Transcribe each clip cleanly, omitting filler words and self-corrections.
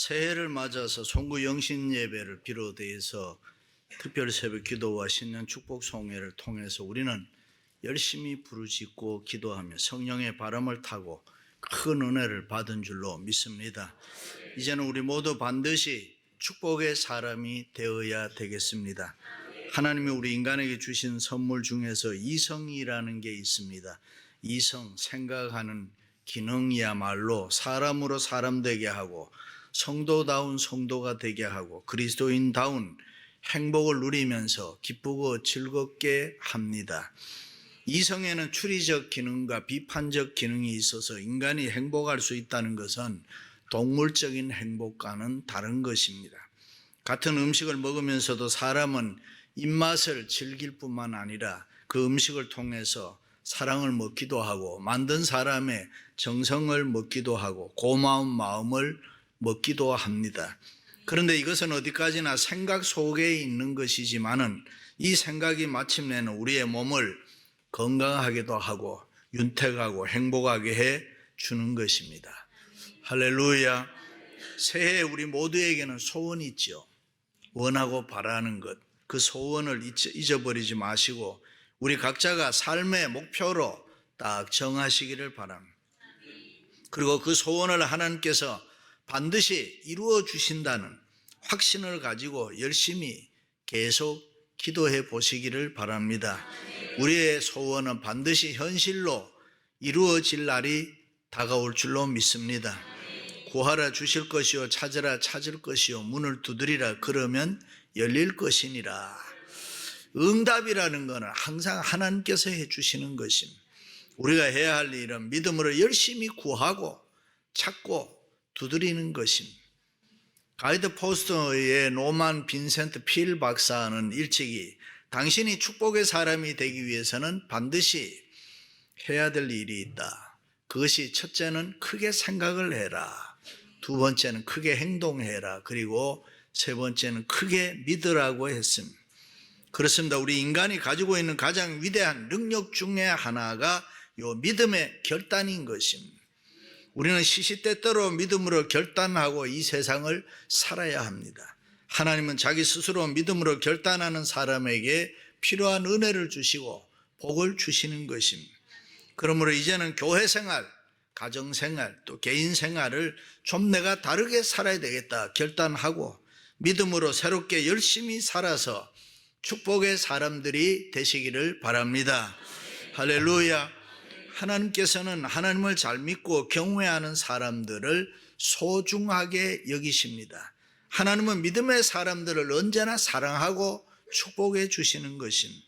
새해를 맞아서 송구 영신 예배를 비롯해서 특별 새벽 기도와 신년 축복 송회를 통해서 우리는 열심히 부르짖고 기도하며 성령의 바람을 타고 큰 은혜를 받은 줄로 믿습니다. 이제는 우리 모두 반드시 축복의 사람이 되어야 되겠습니다. 하나님이 우리 인간에게 주신 선물 중에서 이성이라는 게 있습니다. 이성, 생각하는 기능이야말로 사람으로 사람 되게 하고 성도다운 성도가 되게 하고 그리스도인다운 행복을 누리면서 기쁘고 즐겁게 합니다. 이성에는 추리적 기능과 비판적 기능이 있어서 인간이 행복할 수 있다는 것은 동물적인 행복과는 다른 것입니다. 같은 음식을 먹으면서도 사람은 입맛을 즐길 뿐만 아니라 그 음식을 통해서 사랑을 먹기도 하고 만든 사람의 정성을 먹기도 하고 고마운 마음을 먹기도 합니다. 그런데 이것은 어디까지나 생각 속에 있는 것이지만은 이 생각이 마침내는 우리의 몸을 건강하게도 하고 윤택하고 행복하게 해 주는 것입니다. 할렐루야. 새해 우리 모두에게는 소원이 있죠. 원하고 바라는 것, 그 소원을 잊어버리지 마시고 우리 각자가 삶의 목표로 딱 정하시기를 바랍니다. 그리고 그 소원을 하나님께서 반드시 이루어 주신다는 확신을 가지고 열심히 계속 기도해 보시기를 바랍니다. 우리의 소원은 반드시 현실로 이루어질 날이 다가올 줄로 믿습니다. 구하라 주실 것이요 찾으라 찾을 것이요 문을 두드리라 그러면 열릴 것이니라. 응답이라는 것은 항상 하나님께서 해주시는 것입니다. 우리가 해야 할 일은 믿음으로 열심히 구하고 찾고 두드리는 것입니다. 가이드 포스터의 노만 빈센트 필 박사는 일찍이 당신이 축복의 사람이 되기 위해서는 반드시 해야 될 일이 있다. 그것이 첫째는 크게 생각을 해라. 두 번째는 크게 행동해라. 그리고 세 번째는 크게 믿으라고 했습니다. 그렇습니다. 우리 인간이 가지고 있는 가장 위대한 능력 중에 하나가 이 믿음의 결단인 것입니다. 우리는 시시때때로 믿음으로 결단하고 이 세상을 살아야 합니다. 하나님은 자기 스스로 믿음으로 결단하는 사람에게 필요한 은혜를 주시고 복을 주시는 것입니다. 그러므로 이제는 교회 생활, 가정 생활, 또 개인 생활을 좀 내가 다르게 살아야 되겠다 결단하고 믿음으로 새롭게 열심히 살아서 축복의 사람들이 되시기를 바랍니다. 할렐루야. 하나님께서는 하나님을 잘 믿고 경외하는 사람들을 소중하게 여기십니다. 하나님은 믿음의 사람들을 언제나 사랑하고 축복해 주시는 것입니다.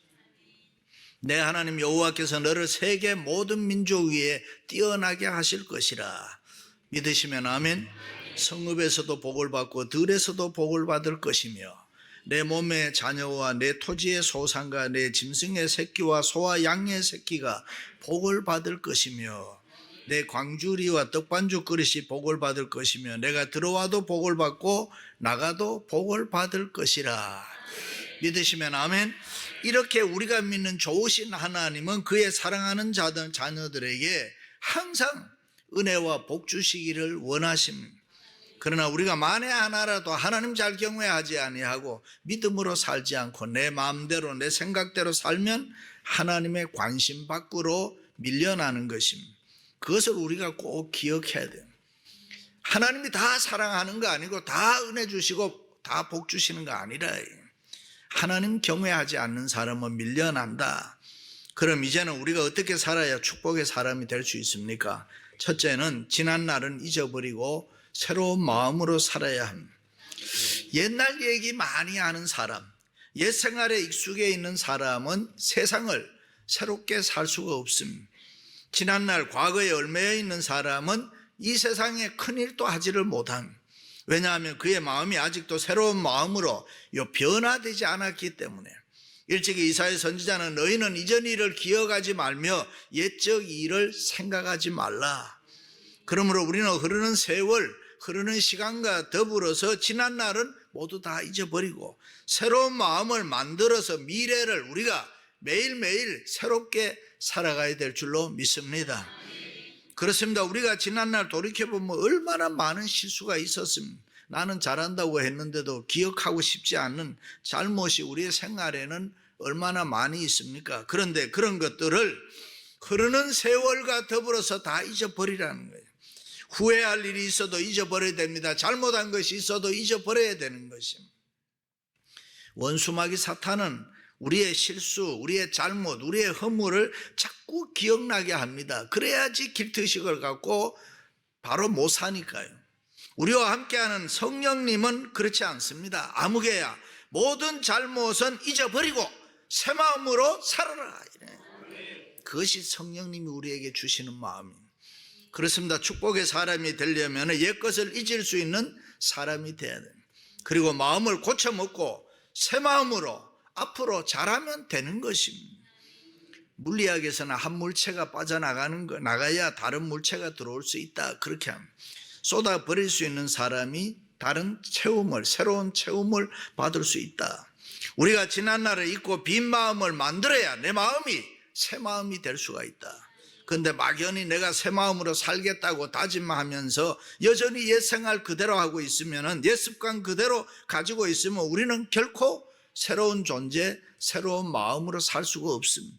내 하나님 여호와께서 너를 세계 모든 민족 위에 뛰어나게 하실 것이라. 믿으시면 아멘. 성읍에서도 복을 받고 들에서도 복을 받을 것이며 내 몸의 자녀와 내 토지의 소산과 내 짐승의 새끼와 소와 양의 새끼가 복을 받을 것이며 내 광주리와 떡반죽 그릇이 복을 받을 것이며 내가 들어와도 복을 받고 나가도 복을 받을 것이라. 믿으시면 아멘. 이렇게 우리가 믿는 좋으신 하나님은 그의 사랑하는 자녀들에게 항상 은혜와 복 주시기를 원하십니다. 그러나 우리가 만에 하나라도 하나님 잘 경외하지 아니하고 믿음으로 살지 않고 내 마음대로 내 생각대로 살면 하나님의 관심 밖으로 밀려나는 것입니다. 그것을 우리가 꼭 기억해야 돼요. 하나님이 다 사랑하는 거 아니고 다 은혜 주시고 다 복 주시는 거 아니라 하나님 경외하지 않는 사람은 밀려난다. 그럼 이제는 우리가 어떻게 살아야 축복의 사람이 될 수 있습니까? 첫째는 지난 날은 잊어버리고 새로운 마음으로 살아야 합니다. 옛날 얘기 많이 하는 사람, 옛 생활에 익숙해 있는 사람은 세상을 새롭게 살 수가 없습니다. 지난날 과거에 얽매여 있는 사람은 이 세상에 큰일도 하지를 못합니다. 왜냐하면 그의 마음이 아직도 새로운 마음으로 변화되지 않았기 때문에. 일찍이 이사야 선지자는 너희는 이전 일을 기억하지 말며 옛적 일을 생각하지 말라. 그러므로 우리는 흐르는 세월, 흐르는 시간과 더불어서 지난 날은 모두 다 잊어버리고 새로운 마음을 만들어서 미래를 우리가 매일매일 새롭게 살아가야 될 줄로 믿습니다. 그렇습니다. 우리가 지난날 돌이켜보면 얼마나 많은 실수가 있었습니다. 나는 잘한다고 했는데도 기억하고 싶지 않는 잘못이 우리의 생활에는 얼마나 많이 있습니까? 그런데 그런 것들을 흐르는 세월과 더불어서 다 잊어버리라는 거예요. 후회할 일이 있어도 잊어버려야 됩니다. 잘못한 것이 있어도 잊어버려야 되는 것입니다. 원수마귀 사탄은 우리의 실수, 우리의 잘못, 우리의 허물을 자꾸 기억나게 합니다. 그래야지 길트식을 갖고 바로 못 사니까요. 우리와 함께하는 성령님은 그렇지 않습니다. 아무개야 모든 잘못은 잊어버리고 새 마음으로 살아라. 그것이 성령님이 우리에게 주시는 마음입니다. 그렇습니다. 축복의 사람이 되려면 옛것을 잊을 수 있는 사람이 돼야 됩니다. 그리고 마음을 고쳐먹고 새 마음으로 앞으로 잘하면 되는 것입니다. 물리학에서는 한 물체가 나가야 다른 물체가 들어올 수 있다. 그렇게 합니다. 쏟아버릴 수 있는 사람이 다른 체험을, 새로운 체험을 받을 수 있다. 우리가 지난날을 잊고 빈 마음을 만들어야 내 마음이 새 마음이 될 수가 있다. 그런데 막연히 내가 새 마음으로 살겠다고 다짐하면서 여전히 옛 생활 그대로 하고 있으면, 옛 습관 그대로 가지고 있으면 우리는 결코 새로운 존재, 새로운 마음으로 살 수가 없습니다.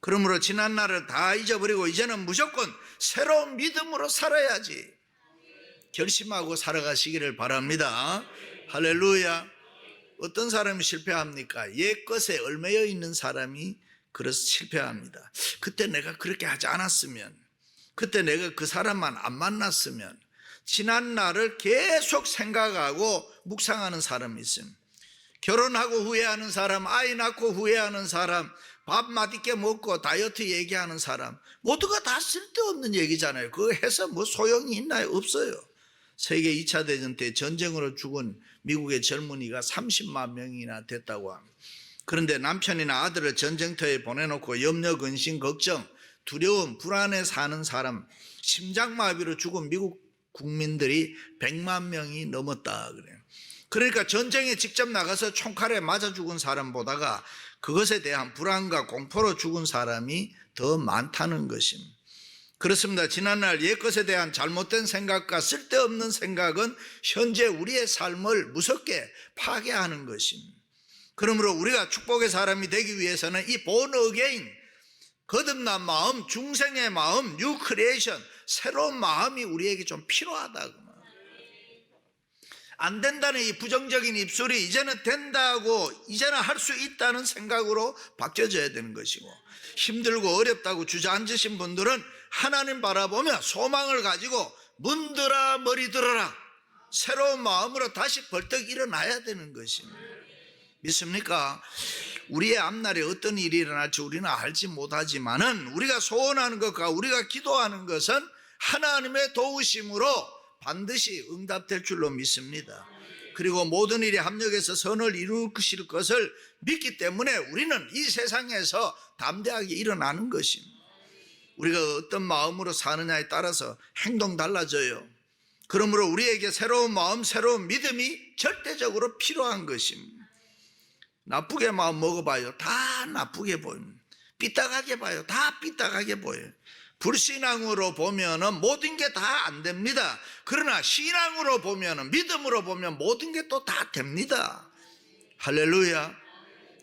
그러므로 지난날을 다 잊어버리고 이제는 무조건 새로운 믿음으로 살아야지 결심하고 살아가시기를 바랍니다. 할렐루야. 어떤 사람이 실패합니까? 옛것에 얽매여 있는 사람이 그래서 실패합니다. 그때 내가 그렇게 하지 않았으면, 그때 내가 그 사람만 안 만났으면, 지난 날을 계속 생각하고 묵상하는 사람이 있습니다. 결혼하고 후회하는 사람, 아이 낳고 후회하는 사람, 밥 맛있게 먹고 다이어트 얘기하는 사람, 모두가 다 쓸데없는 얘기잖아요. 그거 해서 뭐 소용이 있나요? 없어요. 세계 2차 대전 때 전쟁으로 죽은 미국의 젊은이가 30만 명이나 됐다고 합니다. 그런데 남편이나 아들을 전쟁터에 보내놓고 염려, 근심, 걱정, 두려움, 불안에 사는 사람, 심장마비로 죽은 미국 국민들이 100만 명이 넘었다 그래요. 그러니까 전쟁에 직접 나가서 총칼에 맞아 죽은 사람보다가 그것에 대한 불안과 공포로 죽은 사람이 더 많다는 것입니다. 그렇습니다. 지난날 옛것에 대한 잘못된 생각과 쓸데없는 생각은 현재 우리의 삶을 무섭게 파괴하는 것입니다. 그러므로 우리가 축복의 사람이 되기 위해서는 이 born again, 거듭난 마음, 중생의 마음, 뉴 크리에이션, 새로운 마음이 우리에게 좀 필요하다고. 안 된다는 이 부정적인 입술이 이제는 된다고, 이제는 할 수 있다는 생각으로 바뀌어져야 되는 것이고, 힘들고 어렵다고 주저앉으신 분들은 하나님 바라보며 소망을 가지고 문들아 머리 들어라, 새로운 마음으로 다시 벌떡 일어나야 되는 것입니다. 믿습니까? 우리의 앞날에 어떤 일이 일어날지 우리는 알지 못하지만은 우리가 소원하는 것과 우리가 기도하는 것은 하나님의 도우심으로 반드시 응답될 줄로 믿습니다. 그리고 모든 일이 합력해서 선을 이루실 것을 믿기 때문에 우리는 이 세상에서 담대하게 일어나는 것입니다. 우리가 어떤 마음으로 사느냐에 따라서 행동 달라져요. 그러므로 우리에게 새로운 마음, 새로운 믿음이 절대적으로 필요한 것입니다. 나쁘게 마음 먹어봐요. 다 나쁘게 보입니다. 삐딱하게 봐요. 다 삐딱하게 보여요. 불신앙으로 보면은 모든 게 다 안 됩니다. 그러나 신앙으로 보면은, 믿음으로 보면 모든 게 또 다 됩니다. 할렐루야.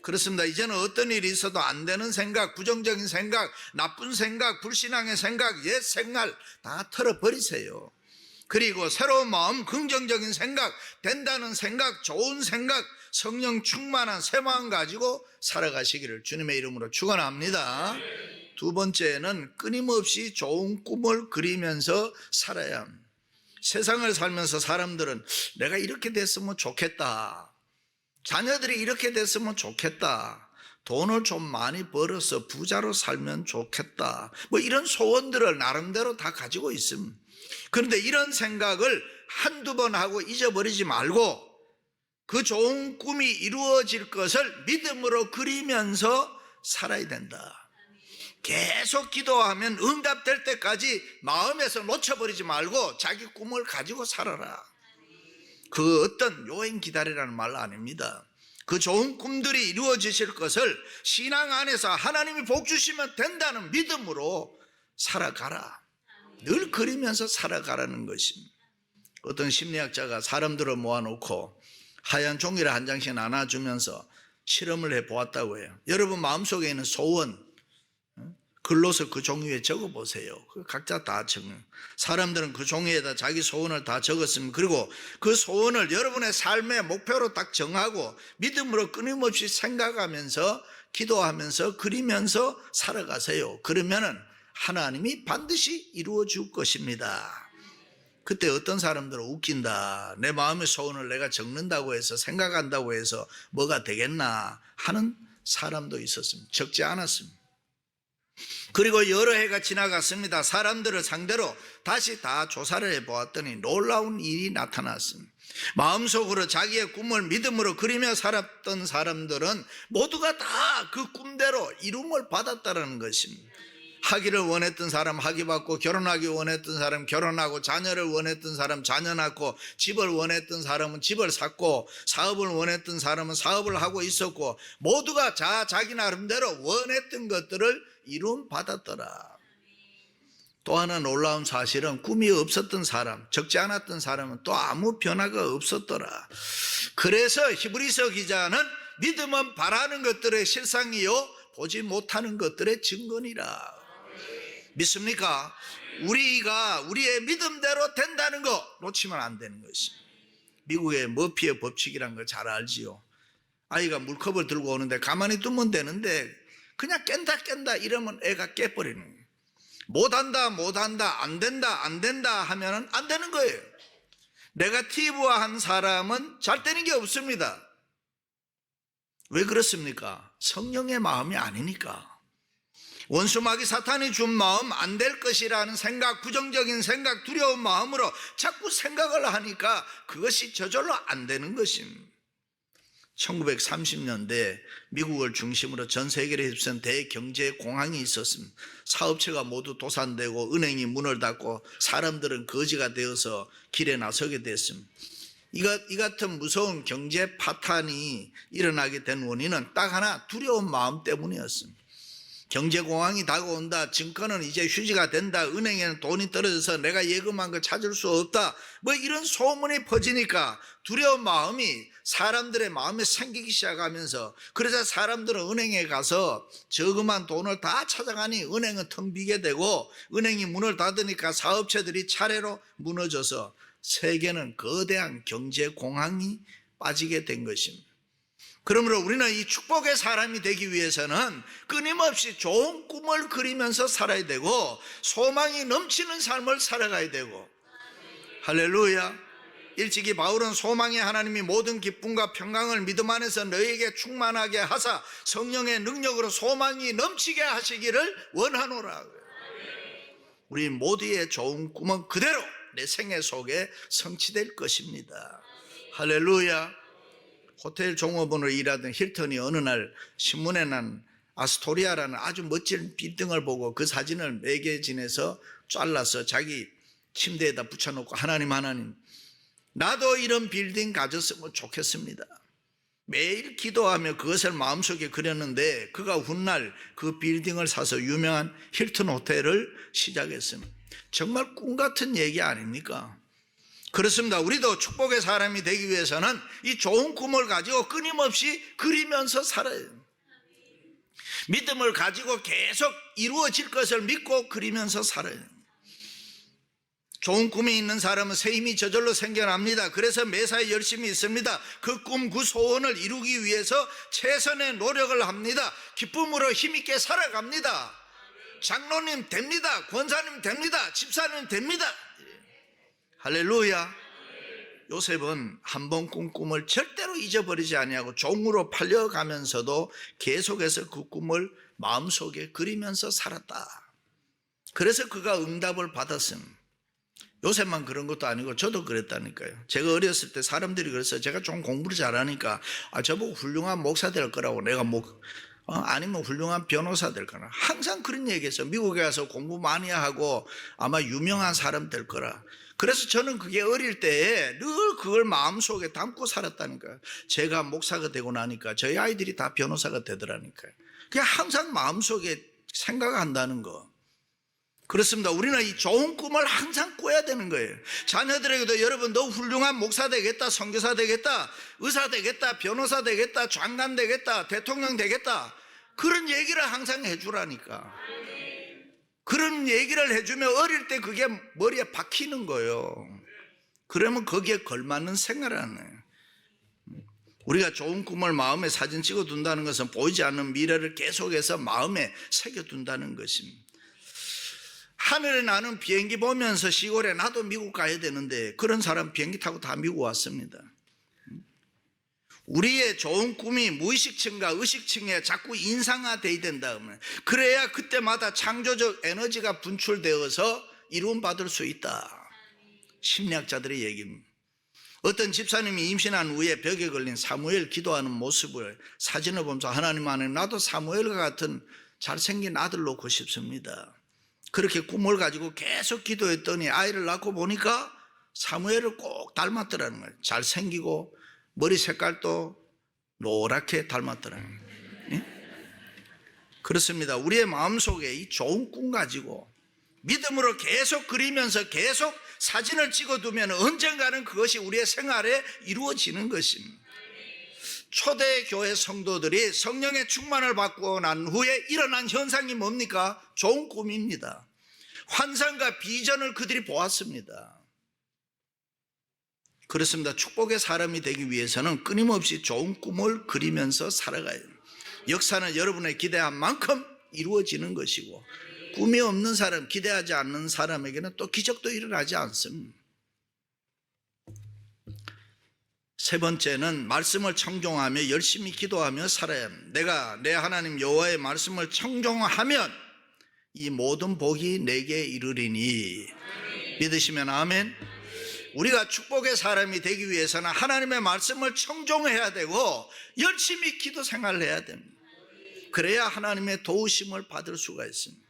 그렇습니다. 이제는 어떤 일이 있어도 안 되는 생각, 부정적인 생각, 나쁜 생각, 불신앙의 생각, 옛 생활 다 털어버리세요. 그리고 새로운 마음, 긍정적인 생각, 된다는 생각, 좋은 생각, 성령 충만한 새 마음 가지고 살아가시기를 주님의 이름으로 축원합니다. 두 번째는 끊임없이 좋은 꿈을 그리면서 살아야 합니다. 세상을 살면서 사람들은 내가 이렇게 됐으면 좋겠다, 자녀들이 이렇게 됐으면 좋겠다, 돈을 좀 많이 벌어서 부자로 살면 좋겠다, 뭐 이런 소원들을 나름대로 다 가지고 있습니다. 그런데 이런 생각을 한두 번 하고 잊어버리지 말고 그 좋은 꿈이 이루어질 것을 믿음으로 그리면서 살아야 된다. 계속 기도하면 응답될 때까지 마음에서 놓쳐버리지 말고 자기 꿈을 가지고 살아라. 그 어떤 요행 기다리라는 말 아닙니다. 그 좋은 꿈들이 이루어지실 것을 신앙 안에서 하나님이 복 주시면 된다는 믿음으로 살아가라. 늘 그리면서 살아가라는 것입니다. 어떤 심리학자가 사람들을 모아놓고 하얀 종이를 한 장씩 나눠주면서 실험을 해보았다고 해요. 여러분 마음속에 있는 소원 글로서 그 종이에 적어보세요. 각자 다 적어. 사람들은 그 종이에다 자기 소원을 다 적었습니다. 그리고 그 소원을 여러분의 삶의 목표로 딱 정하고 믿음으로 끊임없이 생각하면서 기도하면서 그리면서 살아가세요. 그러면은 하나님이 반드시 이루어 줄 것입니다. 그때 어떤 사람들은 웃긴다. 내 마음의 소원을 내가 적는다고 해서 생각한다고 해서 뭐가 되겠나 하는 사람도 있었습니다. 적지 않았습니다. 그리고 여러 해가 지나갔습니다. 사람들을 상대로 다시 다 조사를 해보았더니 놀라운 일이 나타났습니다. 마음속으로 자기의 꿈을 믿음으로 그리며 살았던 사람들은 모두가 다 그 꿈대로 이룸을 받았다는 것입니다. 하기를 원했던 사람 하기 받고, 결혼하기 원했던 사람 결혼하고, 자녀를 원했던 사람 자녀 낳고, 집을 원했던 사람은 집을 샀고, 사업을 원했던 사람은 사업을 하고 있었고, 모두가 자기 나름대로 원했던 것들을 이룸 받았더라. 또 하나 놀라운 사실은 꿈이 없었던 사람, 적지 않았던 사람은 또 아무 변화가 없었더라. 그래서 히브리서 기자는 믿음은 바라는 것들의 실상이요 보지 못하는 것들의 증거니라. 믿습니까? 우리가 우리의 믿음대로 된다는 거 놓치면 안 되는 것입니다. 미국의 머피의 법칙이란 걸 잘 알지요. 아이가 물컵을 들고 오는데 가만히 두면 되는데 그냥 깬다 이러면 애가 깨버리는 거예요. 못한다 안 된다 하면은 안 되는 거예요. 네거티브한 사람은 잘 되는 게 없습니다. 왜 그렇습니까? 성령의 마음이 아니니까. 원수마귀 사탄이 준 마음, 안 될 것이라는 생각, 부정적인 생각, 두려운 마음으로 자꾸 생각을 하니까 그것이 저절로 안 되는 것입니다. 1930년대 미국을 중심으로 전 세계를 휩쓴 대경제 공황이 있었습니다. 사업체가 모두 도산되고 은행이 문을 닫고 사람들은 거지가 되어서 길에 나서게 됐습니다. 이 같은 무서운 경제 파탄이 일어나게 된 원인은 딱 하나, 두려운 마음 때문이었습니다. 경제공황이 다가온다, 증권은 이제 휴지가 된다, 은행에는 돈이 떨어져서 내가 예금한 거 찾을 수 없다, 뭐 이런 소문이 퍼지니까 두려운 마음이 사람들의 마음에 생기기 시작하면서, 그래서 사람들은 은행에 가서 저금한 돈을 다 찾아가니 은행은 텅 비게 되고, 은행이 문을 닫으니까 사업체들이 차례로 무너져서 세계는 거대한 경제공황이 빠지게 된 것입니다. 그러므로 우리는 이 축복의 사람이 되기 위해서는 끊임없이 좋은 꿈을 그리면서 살아야 되고, 소망이 넘치는 삶을 살아가야 되고. 할렐루야. 일찍이 바울은 소망의 하나님이 모든 기쁨과 평강을 믿음 안에서 너희에게 충만하게 하사 성령의 능력으로 소망이 넘치게 하시기를 원하노라. 우리 모두의 좋은 꿈은 그대로 내 생애 속에 성취될 것입니다. 할렐루야. 호텔 종업원으로 일하던 힐턴이 어느 날 신문에 난 아스토리아라는 아주 멋진 빌딩을 보고 그 사진을 매거진에서 잘라서 자기 침대에다 붙여놓고, 하나님 나도 이런 빌딩 가졌으면 좋겠습니다. 매일 기도하며 그것을 마음속에 그렸는데 그가 훗날 그 빌딩을 사서 유명한 힐튼 호텔을 시작했습니다. 정말 꿈 같은 얘기 아닙니까? 그렇습니다. 우리도 축복의 사람이 되기 위해서는 이 좋은 꿈을 가지고 끊임없이 그리면서 살아요. 믿음을 가지고 계속 이루어질 것을 믿고 그리면서 살아요. 좋은 꿈이 있는 사람은 새 힘이 저절로 생겨납니다. 그래서 매사에 열심히 있습니다. 그 꿈, 그 소원을 이루기 위해서 최선의 노력을 합니다. 기쁨으로 힘있게 살아갑니다. 장로님 됩니다. 권사님 됩니다. 집사님 됩니다. 할렐루야. 요셉은 한 번 꾼 꿈을 절대로 잊어버리지 아니하고 종으로 팔려가면서도 계속해서 그 꿈을 마음속에 그리면서 살았다. 그래서 그가 응답을 받았습니다. 요셉만 그런 것도 아니고 저도 그랬다니까요. 제가 어렸을 때 사람들이 그랬어요. 제가 좀 공부를 잘하니까 저보고 훌륭한 목사 될 거라고, 내가 아니면 훌륭한 변호사 될 거라. 항상 그런 얘기했어요. 미국에 가서 공부 많이 하고 아마 유명한 사람 될 거라. 그래서 저는 그게 어릴 때에 늘 그걸 마음속에 담고 살았다니까요. 제가 목사가 되고 나니까 저희 아이들이 다 변호사가 되더라니까요. 그냥 항상 마음속에 생각한다는 거. 그렇습니다. 우리는 이 좋은 꿈을 항상 꿔야 되는 거예요. 자녀들에게도 여러분 너 훌륭한 목사 되겠다, 선교사 되겠다, 의사 되겠다, 변호사 되겠다, 장관 되겠다, 대통령 되겠다, 그런 얘기를 항상 해주라니까. 그런 얘기를 해주면 어릴 때 그게 머리에 박히는 거예요. 그러면 거기에 걸맞는 생활을 하는 거예요. 우리가 좋은 꿈을 마음에 사진 찍어둔다는 것은 보이지 않는 미래를 계속해서 마음에 새겨둔다는 것입니다. 하늘에 나는 비행기 보면서 시골에 나도 미국 가야 되는데 그런 사람 비행기 타고 다 미국 왔습니다. 우리의 좋은 꿈이 무의식층과 의식층에 자꾸 인상화되어야 된다. 그래야 그때마다 창조적 에너지가 분출되어서 이루어받을 수 있다. 심리학자들의 얘기입니다. 어떤 집사님이 임신한 후에 벽에 걸린 사무엘 기도하는 모습을 사진을 보면서 하나님 안에 나도 사무엘과 같은 잘생긴 아들 놓고 싶습니다. 그렇게 꿈을 가지고 계속 기도했더니 아이를 낳고 보니까 사무엘을 꼭 닮았더라는 거예요. 잘생기고 머리 색깔도 노랗게 닮았더라는 거예요. 그렇습니다. 우리의 마음속에 이 좋은 꿈 가지고 믿음으로 계속 그리면서 계속 사진을 찍어두면 언젠가는 그것이 우리의 생활에 이루어지는 것입니다. 초대교회 성도들이 성령의 충만을 받고 난 후에 일어난 현상이 뭡니까? 좋은 꿈입니다. 환상과 비전을 그들이 보았습니다. 그렇습니다. 축복의 사람이 되기 위해서는 끊임없이 좋은 꿈을 그리면서 살아가야 합니다. 역사는 여러분의 기대한 만큼 이루어지는 것이고 꿈이 없는 사람, 기대하지 않는 사람에게는 또 기적도 일어나지 않습니다. 세 번째는 말씀을 청종하며 열심히 기도하며 살아야 합니다. 내가 내 하나님 여호와의 말씀을 청종하면 이 모든 복이 내게 이르리니. 믿으시면 아멘. 우리가 축복의 사람이 되기 위해서는 하나님의 말씀을 청종해야 되고 열심히 기도 생활을 해야 됩니다. 그래야 하나님의 도우심을 받을 수가 있습니다.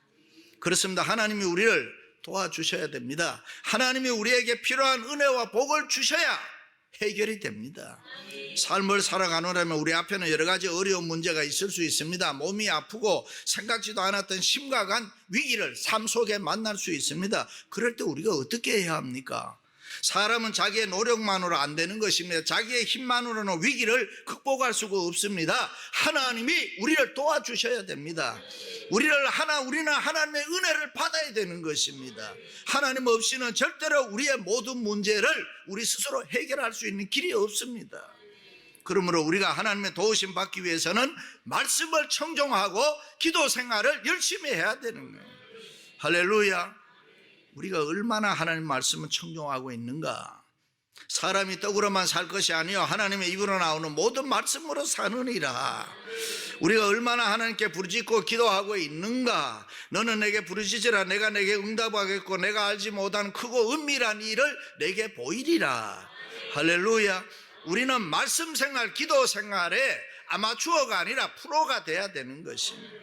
그렇습니다. 하나님이 우리를 도와주셔야 됩니다. 하나님이 우리에게 필요한 은혜와 복을 주셔야 해결이 됩니다. 삶을 살아가느라면 우리 앞에는 여러 가지 어려운 문제가 있을 수 있습니다. 몸이 아프고 생각지도 않았던 심각한 위기를 삶 속에 만날 수 있습니다. 그럴 때 우리가 어떻게 해야 합니까? 사람은 자기의 노력만으로 안 되는 것입니다. 자기의 힘만으로는 위기를 극복할 수가 없습니다. 하나님이 우리를 도와주셔야 됩니다. 우리는 하나님의 은혜를 받아야 되는 것입니다. 하나님 없이는 절대로 우리의 모든 문제를 우리 스스로 해결할 수 있는 길이 없습니다. 그러므로 우리가 하나님의 도우심 받기 위해서는 말씀을 청종하고 기도 생활을 열심히 해야 되는 거예요. 할렐루야. 우리가 얼마나 하나님 말씀을 청종하고 있는가. 사람이 떡으로만 살 것이 아니요 하나님의 입으로 나오는 모든 말씀으로 사느니라. 우리가 얼마나 하나님께 부르짖고 기도하고 있는가. 너는 내게 부르짖으라 내가 내게 응답하겠고 내가 알지 못한 크고 은밀한 일을 내게 보이리라. 할렐루야. 우리는 말씀 생활, 기도 생활에 아마추어가 아니라 프로가 돼야 되는 것입니다.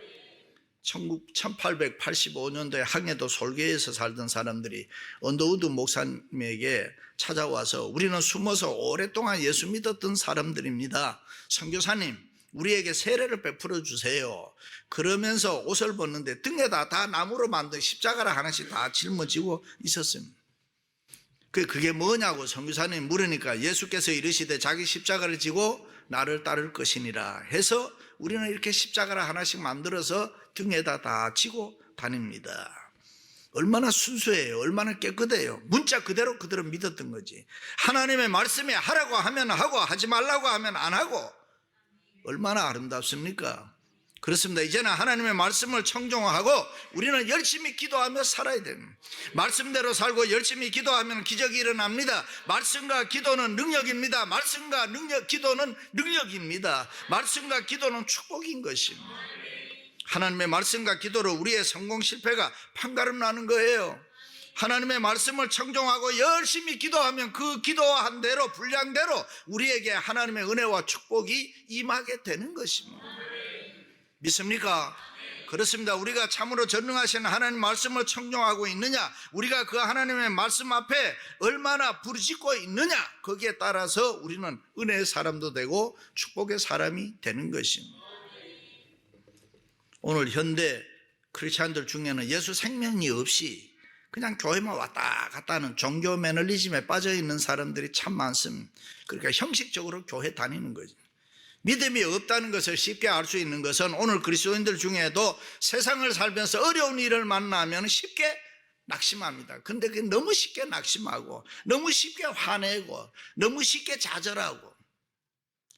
1885년도에 항해도 솔개에서 살던 사람들이 언더우드 목사님에게 찾아와서 우리는 숨어서 오랫동안 예수 믿었던 사람들입니다. 선교사님, 우리에게 세례를 베풀어 주세요. 그러면서 옷을 벗는데 등에다 다 나무로 만든 십자가를 하나씩 다 짊어지고 있었습니다. 그게 뭐냐고 선교사님 물으니까 예수께서 이르시되 자기 십자가를 지고 나를 따를 것이니라 해서 우리는 이렇게 십자가를 하나씩 만들어서 등에다 다 지고 다닙니다. 얼마나 순수해요. 얼마나 깨끗해요. 문자 그대로 믿었던 거지. 하나님의 말씀에 하라고 하면 하고 하지 말라고 하면 안 하고 얼마나 아름답습니까? 그렇습니다. 이제는 하나님의 말씀을 청종하고 우리는 열심히 기도하며 살아야 됩니다. 말씀대로 살고 열심히 기도하면 기적이 일어납니다. 말씀과 기도는 능력입니다. 말씀과 기도는 능력입니다. 말씀과 기도는 축복인 것입니다. 하나님의 말씀과 기도로 우리의 성공 실패가 판가름 나는 거예요. 하나님의 말씀을 청종하고 열심히 기도하면 그 기도한 대로 분량대로 우리에게 하나님의 은혜와 축복이 임하게 되는 것입니다. 믿습니까? 그렇습니다. 우리가 참으로 전능하신 하나님 말씀을 청종하고 있느냐, 우리가 그 하나님의 말씀 앞에 얼마나 부르짖고 있느냐, 거기에 따라서 우리는 은혜의 사람도 되고 축복의 사람이 되는 것입니다. 오늘 현대 크리스찬들 중에는 예수 생명이 없이 그냥 교회만 왔다 갔다 하는 종교 매너리즘에 빠져 있는 사람들이 참 많습니다. 그러니까 형식적으로 교회 다니는 거죠. 믿음이 없다는 것을 쉽게 알 수 있는 것은 오늘 그리스도인들 중에도 세상을 살면서 어려운 일을 만나면 쉽게 낙심합니다. 근데 그게 너무 쉽게 낙심하고 너무 쉽게 화내고 너무 쉽게 좌절하고,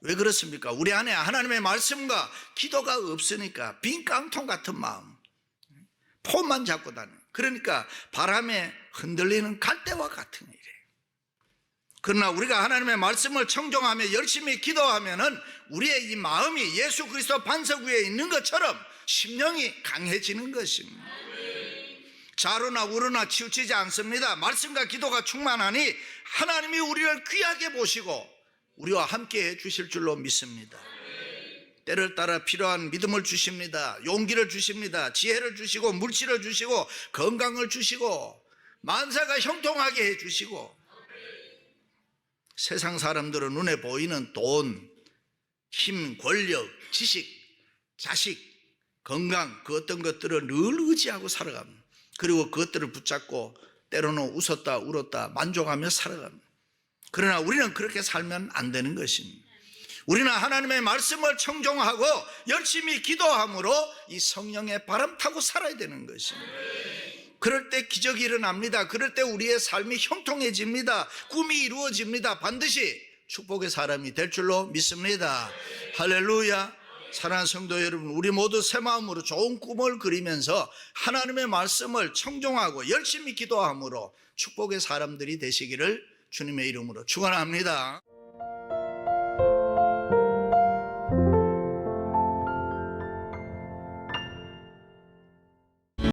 왜 그렇습니까? 우리 안에 하나님의 말씀과 기도가 없으니까 빈 깡통 같은 마음, 폼만 잡고 다니는, 그러니까 바람에 흔들리는 갈대와 같은 일이에요. 그러나 우리가 하나님의 말씀을 청종하며 열심히 기도하면은 우리의 이 마음이 예수 그리스도 반석 위에 있는 것처럼 심령이 강해지는 것입니다. 좌로나 우로나 치우치지 않습니다. 말씀과 기도가 충만하니 하나님이 우리를 귀하게 보시고 우리와 함께 해 주실 줄로 믿습니다. 때를 따라 필요한 믿음을 주십니다. 용기를 주십니다. 지혜를 주시고 물질을 주시고 건강을 주시고 만사가 형통하게 해 주시고, 세상 사람들은 눈에 보이는 돈, 힘, 권력, 지식, 자식, 건강, 그 어떤 것들을 늘 의지하고 살아갑니다. 그리고 그것들을 붙잡고 때로는 웃었다 울었다 만족하며 살아갑니다. 그러나 우리는 그렇게 살면 안 되는 것입니다. 우리는 하나님의 말씀을 청종하고 열심히 기도함으로 이 성령의 바람 타고 살아야 되는 것입니다. 그럴 때 기적이 일어납니다. 그럴 때 우리의 삶이 형통해집니다. 꿈이 이루어집니다. 반드시 축복의 사람이 될 줄로 믿습니다. 할렐루야. 사랑하는 성도 여러분, 우리 모두 새 마음으로 좋은 꿈을 그리면서 하나님의 말씀을 청종하고 열심히 기도함으로 축복의 사람들이 되시기를 주님의 이름으로 축원합니다.